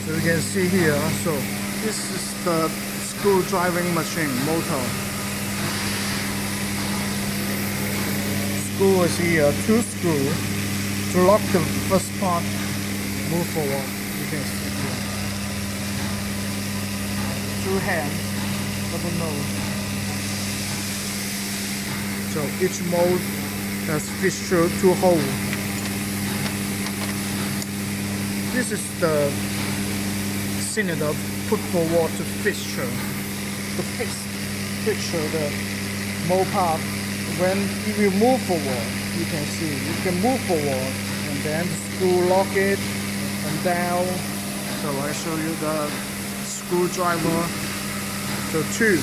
So you can see here, so this is the screw driving machine motor. Screw is here, 2 screws to lock the first part, move forward. You can see here. 2 hands, double nose. So each mode has fixture 2 holes. This is the cylinder put forward to fixture the mold part. When if you move forward, you can see you can move forward and then the screw lock it and down. So I show you the screwdriver. So two,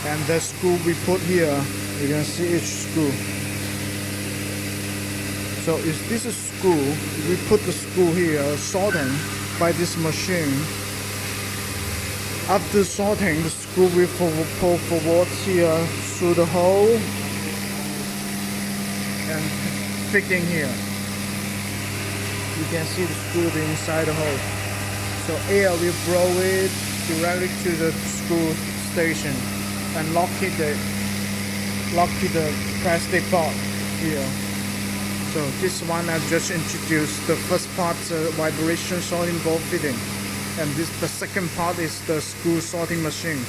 and the screw we put here. You can see each screw. So if this is screw, we put the screw here, sorting by this machine. After sorting, the screw will pull forward here through the hole and fitting here. You can see the screw inside the hole. So air will blow it directly to the screw station and lock the plastic part here. So this one I just introduced. The first part vibration sorting ball fitting, and the second part is the screw sorting machine.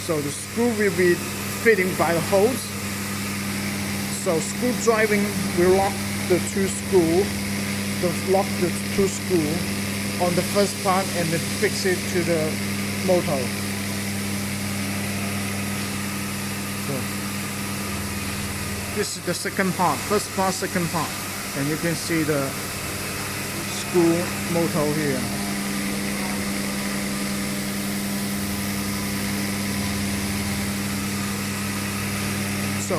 So the screw will be fitting by the holes. So screw driving will lock the 2 screws, on the first part and then fix it to the motor. So this is the second part, first part, second part, and you can see the screw motor here. So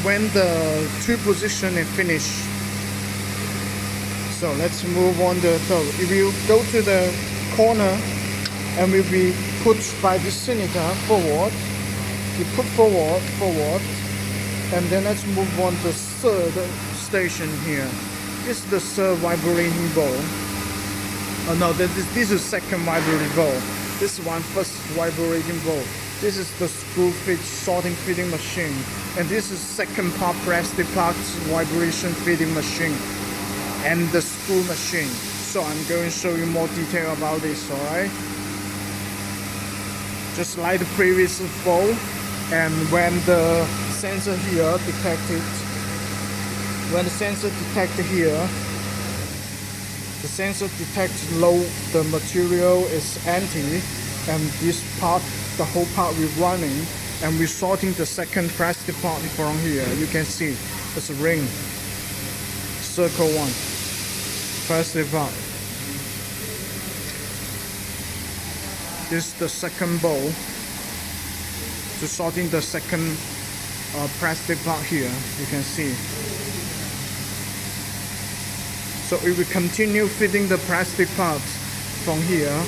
when the 2 position is finished, so let's move on the third. If you go to the corner and will be put by the cylinder forward, you put forward. And then let's move on to the third station here. This is the third vibrating ball. Oh no, this is second vibrating ball. This one first vibrating ball. This is the screw sorting fitting machine. And this is second part plastic parts vibration fitting machine. And the screw machine. So I'm going to show you more detail about this, alright? Just like the previous ball. And when the sensor here detected, when the sensor detected here, the sensor detects low, the material is empty, and this part, the whole part will running, and we're sorting the second plastic part from here. You can see it's a ring, circle 1, plastic part. This is the second bowl. To sorting the second plastic part here, you can see. So it will continue fitting the plastic parts from here.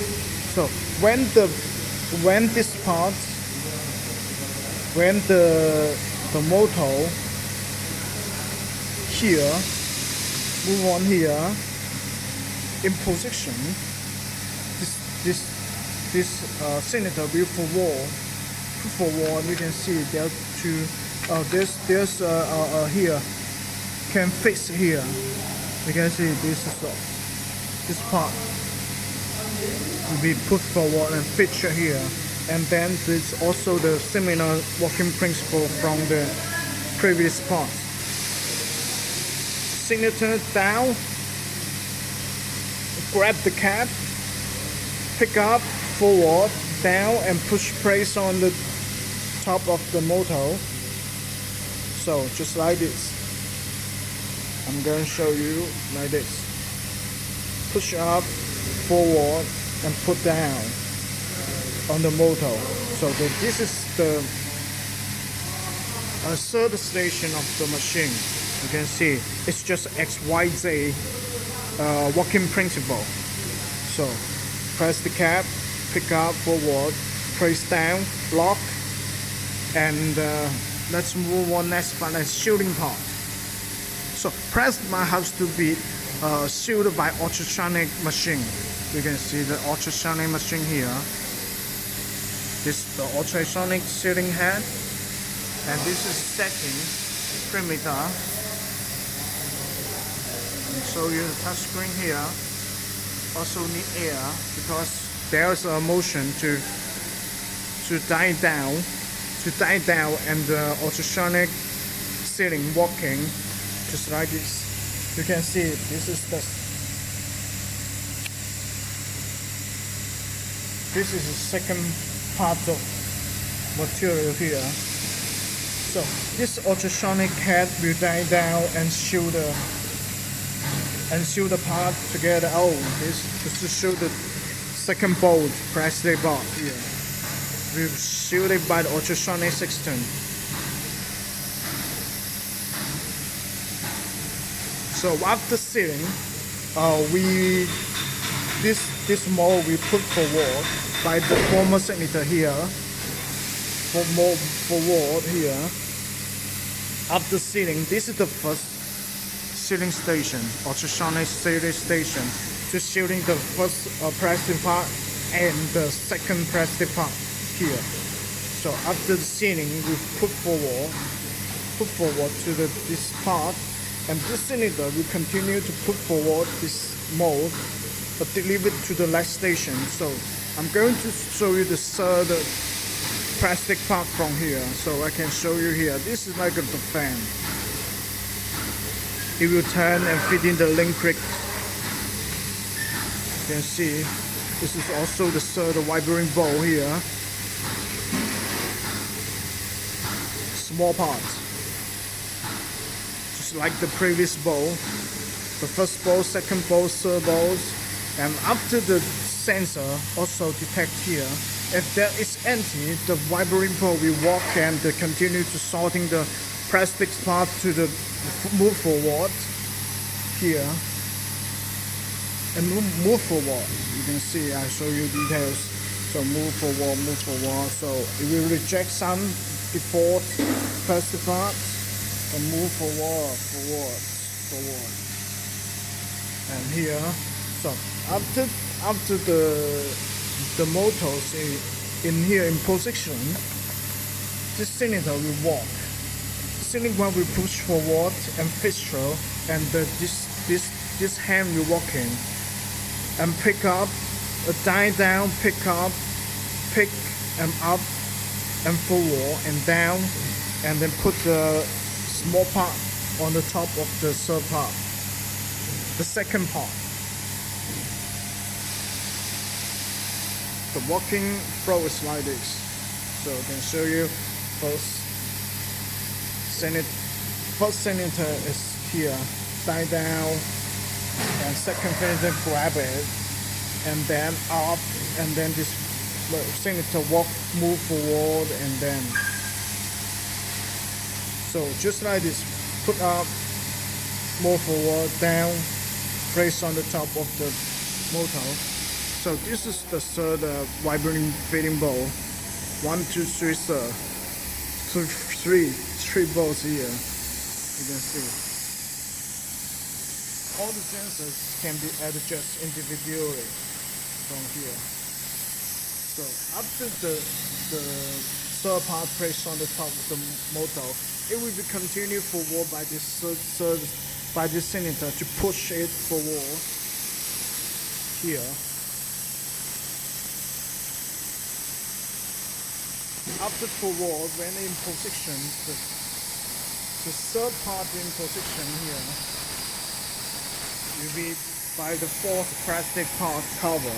So when the motor here move on here in position, this cylinder will forward. You can see there are 2. There's here can fix here. You can see this part will be put forward and feature here, and then there's also the similar working principle from the previous part. Cylinder down, grab the cap, pick up, forward, down, and push press on the top of the motor. So just like this. I'm going to show you like this. Push up, forward, and put down on the motor. So this is the third station of the machine. You can see it's just XYZ working principle. So press the cap, pick up, forward, press down, lock, and let's move on next part, shielding part. So press might have to be sealed by ultrasonic machine. You can see the ultrasonic machine here. This is the ultrasonic sealing head, and this is setting perimeter. And show you the touch screen here. Also need air because there's a motion to die down, and the ultrasonic sealing working just like this. You can see this is the second part of material here. So this ultrasonic head will die down and seal the part together. Oh, this to show the second bolt, plastic bolt here. We've sealed it by the ultrasonic system. So after sealing, this mold we put forward by the former signature here. Forward here. After sealing, this is the first sealing station, ultrasonic sealing station, to sealing the first plastic part and the second plastic part here. So after the sealing, we put forward to this part, and this cylinder will continue to put forward this mold, but deliver it to the last station. So I'm going to show you the third plastic part from here, so I can show you here. This is like the fan. It will turn and fit in the link rig. You can see this is also the third vibrating bowl here. Small part, just like the previous bowl. The first bowl, second bowl, third bowls, and after the sensor also detect here. If that is empty, the vibrating bowl will walk and continue to sorting the plastic part to the move forward here and move forward. You can see I show you details. So move forward. So it will reject some default plastic parts and move forward. And here, so after the motors in here in position, this cylinder will walk. The cylinder will push forward and fisrt, and this hand will walk in and pick up, die down, pick up, pick and up and forward and down, and then put the small part on the top of the third part, the second part. The walking flow is like this. So I can show you first cylinder is here, die down, and second cylinder grab it, and then up, and then this cylinder move forward, and then so just like this, put up, move forward, down, place on the top of the motor. So this is the third vibrating fitting bowl. 1, 2, 3, sir. So three bolts here. You can see. All the sensors can be adjusted individually from here. So after the third part placed on the top of the motor, it will be continued forward by this cylinder to push it forward here. After forward, when in position, the third part in position here will be by the fourth plastic part cover.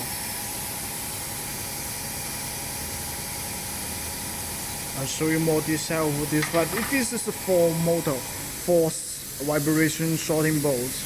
I'll show you more detail with this, but this is the four vibration sorting bolts.